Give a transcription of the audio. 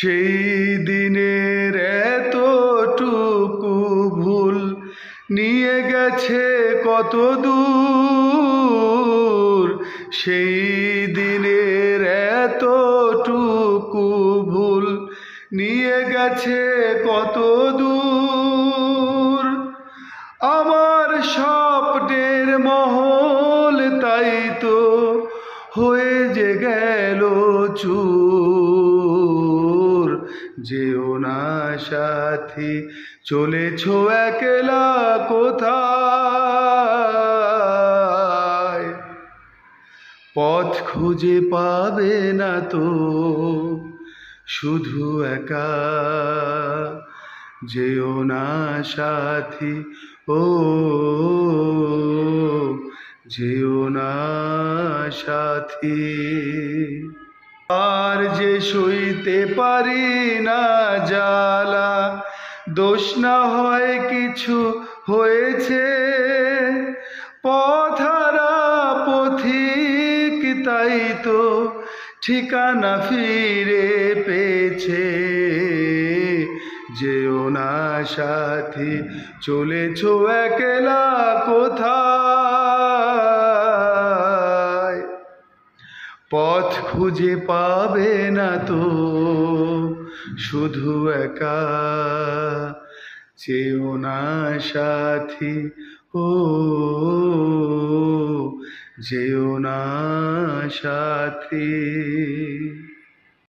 সেই দিনের এতটুকু ভুল নিয়ে গেছে কত দূর। সেই দিনের এতটুকু ভুল নিয়ে গেছে কত দূর। আমার স্বপ্নের মহল তাই তো হয়ে যে গেল চুর। যেও না সাথী, চলেছ একলা কোথায়? পথ খুঁজে পাবে না তো শুধু একা। যেও না সাথী, ও যেও না সাথী। আর যে সইতে পারি না জ্বালা, দোষ না হয় কিছু হয়েছে। পথহারা পথিক তাই তো ঠিকানা ফিরে পেয়েছে। যেও না সাথী, চলেছ একলা কোথায়? পথ খুঁজে পাবে না তো শুধু একা। যেও না সাথী, ও যেও না সাথী।